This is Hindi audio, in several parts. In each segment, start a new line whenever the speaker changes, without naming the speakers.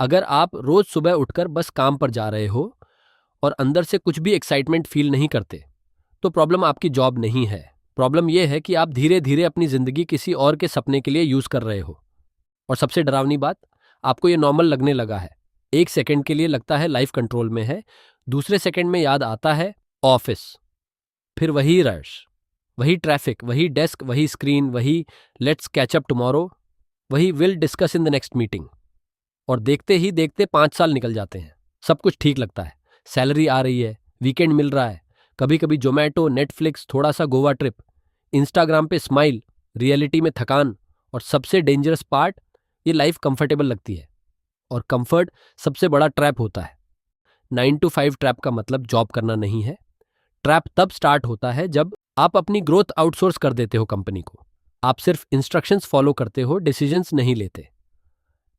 अगर आप रोज सुबह उठकर बस काम पर जा रहे हो और अंदर से कुछ भी एक्साइटमेंट फील नहीं करते, तो प्रॉब्लम आपकी जॉब नहीं है। प्रॉब्लम यह है कि आप धीरे धीरे अपनी जिंदगी किसी और के सपने के लिए यूज कर रहे हो। और सबसे डरावनी बात, आपको ये नॉर्मल लगने लगा है। एक सेकंड के लिए लगता है लाइफ कंट्रोल में है, दूसरे सेकंड में याद आता है ऑफिस। फिर वही रश, वही ट्रैफिक, वही डेस्क, वही स्क्रीन, वही लेट्स कैच अप टुमारो, वही will discuss in the next meeting. और देखते ही देखते 5 साल निकल जाते हैं। सब कुछ ठीक लगता है, सैलरी आ रही है, वीकेंड मिल रहा है, कभी कभी जोमेटो, नेटफ्लिक्स, थोड़ा सा गोवा ट्रिप, इंस्टाग्राम पे स्माइल, रियलिटी में थकान। और सबसे डेंजरस पार्ट, ये लाइफ कंफर्टेबल लगती है। और कंफर्ट सबसे बड़ा ट्रैप होता है। 9 to 5 ट्रैप का मतलब जॉब करना नहीं है। ट्रैप तब स्टार्ट होता है जब आप अपनी ग्रोथ आउटसोर्स कर देते हो कंपनी को। आप सिर्फ इंस्ट्रक्शंस फॉलो करते हो, डिसीजंस नहीं लेते।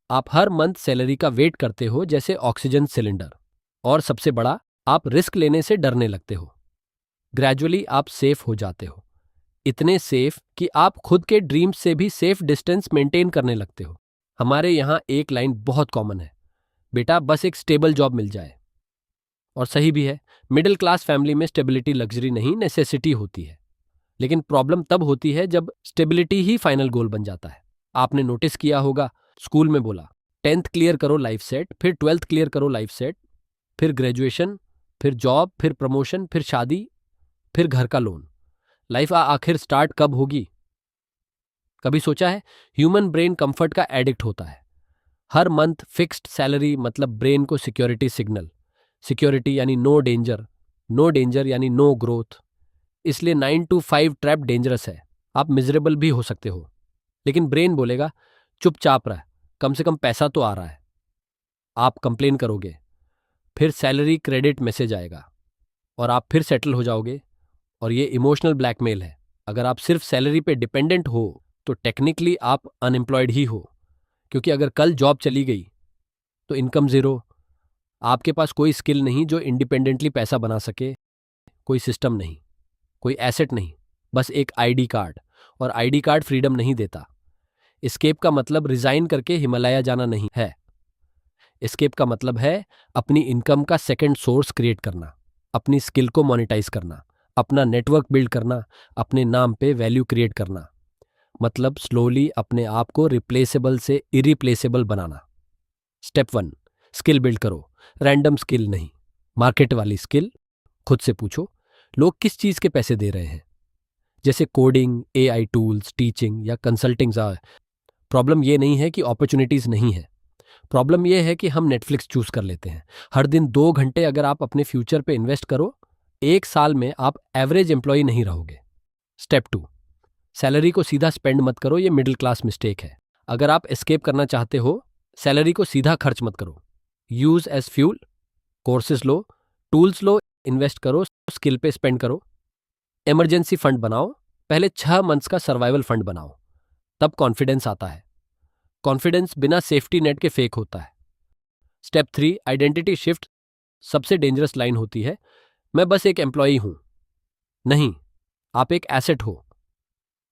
आप हर मंथ सैलरी का वेट करते हो जैसे ऑक्सीजन सिलेंडर। और सबसे बड़ा, आप रिस्क लेने से डरने लगते हो। ग्रेजुअली आप सेफ हो जाते हो, इतने सेफ कि आप खुद के ड्रीम्स से भी सेफ डिस्टेंस मेंटेन करने लगते हो। हमारे यहाँ एक लाइन बहुत कॉमन है, बेटा बस एक स्टेबल जॉब मिल जाए। और सही भी है, मिडिल क्लास फैमिली में स्टेबिलिटी लग्जरी नहीं, नेसेसिटी होती है। लेकिन प्रॉब्लम तब होती है जब स्टेबिलिटी ही फाइनल गोल बन जाता है। आपने नोटिस किया होगा, स्कूल में बोला 10th क्लियर करो लाइफ सेट, फिर 12th क्लियर करो लाइफ सेट, फिर ग्रेजुएशन, फिर जॉब, फिर प्रमोशन, फिर शादी, फिर घर का लोन। लाइफ आखिर स्टार्ट कब होगी? कभी सोचा है? ह्यूमन ब्रेन कंफर्ट का एडिक्ट होता है। हर मंथ फिक्स्ड सैलरी मतलब ब्रेन को सिक्योरिटी सिग्नल। सिक्योरिटी यानी नो डेंजर, नो डेंजर यानी नो ग्रोथ। इसलिए 9 to 5 ट्रैप डेंजरस है। आप मिजरेबल भी हो सकते हो, लेकिन ब्रेन बोलेगा चुपचाप रह, कम से कम पैसा तो आ रहा है। आप कंप्लेन करोगे, फिर सैलरी क्रेडिट मैसेज आएगा और आप फिर सेटल हो जाओगे। और ये इमोशनल ब्लैकमेल है। अगर आप सिर्फ सैलरी पे डिपेंडेंट हो तो टेक्निकली आप अनएम्प्लॉयड ही हो, क्योंकि अगर कल जॉब चली गई तो इनकम जीरो। आपके पास कोई स्किल नहीं जो इंडिपेंडेंटली पैसा बना सके, कोई सिस्टम नहीं, कोई एसेट नहीं, बस एक आईडी कार्ड। और आईडी कार्ड फ्रीडम नहीं देता। एस्केप का मतलब रिजाइन करके हिमालय जाना नहीं है। एस्केप का मतलब है अपनी इनकम का सेकंड सोर्स क्रिएट करना, अपनी स्किल को मोनेटाइज करना, अपना नेटवर्क बिल्ड करना, अपने नाम पे वैल्यू क्रिएट करना। मतलब स्लोली अपने आप को रिप्लेसेबल से इरिप्लेसेबल बनाना। स्टेप 1, स्किल बिल्ड करो। रैंडम स्किल नहीं, मार्केट वाली स्किल। खुद से पूछो, लोग किस चीज़ के पैसे दे रहे हैं? जैसे कोडिंग, एआई टूल्स, टीचिंग या कंसल्टिंग। प्रॉब्लम ये नहीं है कि अपॉर्चुनिटीज़ नहीं है, प्रॉब्लम ये है कि हम नेटफ्लिक्स चूज कर लेते हैं। हर दिन 2 घंटे अगर आप अपने फ्यूचर पे इन्वेस्ट करो, 1 साल में आप एवरेज एम्प्लॉय नहीं रहोगे। स्टेप 2, सैलरी को सीधा स्पेंड मत करो, ये मिडिल क्लास मिस्टेक है। अगर आप एस्केप करना चाहते हो, सैलरी को सीधा खर्च मत करो। Use as fuel. कोर्सेज लो, टूल्स लो, इन्वेस्ट करो, स्किल पे स्पेंड करो। इमरजेंसी फंड बनाओ, पहले 6 मंथ्स का सर्वाइवल फंड बनाओ, तब कॉन्फिडेंस आता है। कॉन्फिडेंस बिना सेफ्टी नेट के फेक होता है। Step 3, identity shift. सबसे डेंजरस लाइन होती है, मैं बस एक एम्प्लॉई हूं। नहीं, आप एक एसेट हो।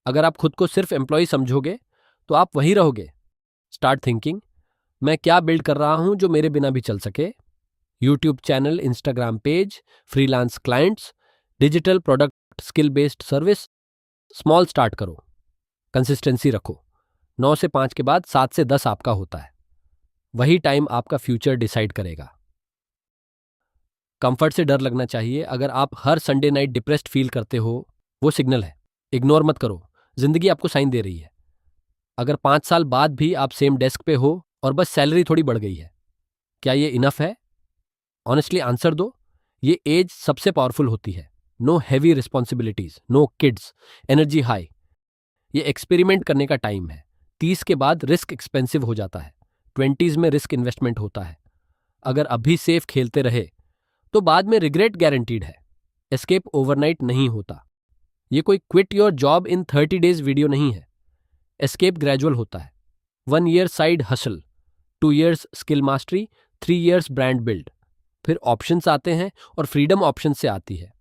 अगर आप खुद को सिर्फ एम्प्लॉय समझोगे तो आप वहीं रहोगे। स्टार्ट थिंकिंग, मैं क्या बिल्ड कर रहा हूं जो मेरे बिना भी चल सके? YouTube channel, Instagram page, freelance clients, digital product, skill based service. Small start करो, कंसिस्टेंसी रखो। 9 से 5 के बाद 7 से 10 आपका होता है। वही टाइम आपका फ्यूचर डिसाइड करेगा। कंफर्ट से डर लगना चाहिए। अगर आप हर संडे नाइट डिप्रेस्ड फील करते हो, वो सिग्नल है। इग्नोर मत करो, जिंदगी आपको साइन दे रही है। अगर 5 साल बाद भी आप सेम डेस्क पे हो और बस सैलरी थोड़ी बढ़ गई है, क्या ये इनफ है? ऑनेस्टली आंसर दो। ये एज सबसे पावरफुल होती है। No heavy responsibilities, no kids, energy high. ये एक्सपेरिमेंट करने का टाइम है। 30 के बाद रिस्क एक्सपेंसिव हो जाता है। 20s में रिस्क इन्वेस्टमेंट होता है। अगर अभी सेफ खेलते रहे तो बाद में रिग्रेट गारंटीड है। एस्केप ओवरनाइट नहीं होता। ये कोई quit your job in 30 days video नहीं है। एस्केप ग्रेजुअल होता है। 1 year side hustle, 2 years skill mastery, 3 years brand build. फिर ऑप्शंस आते हैं और फ्रीडम ऑप्शन से आती है।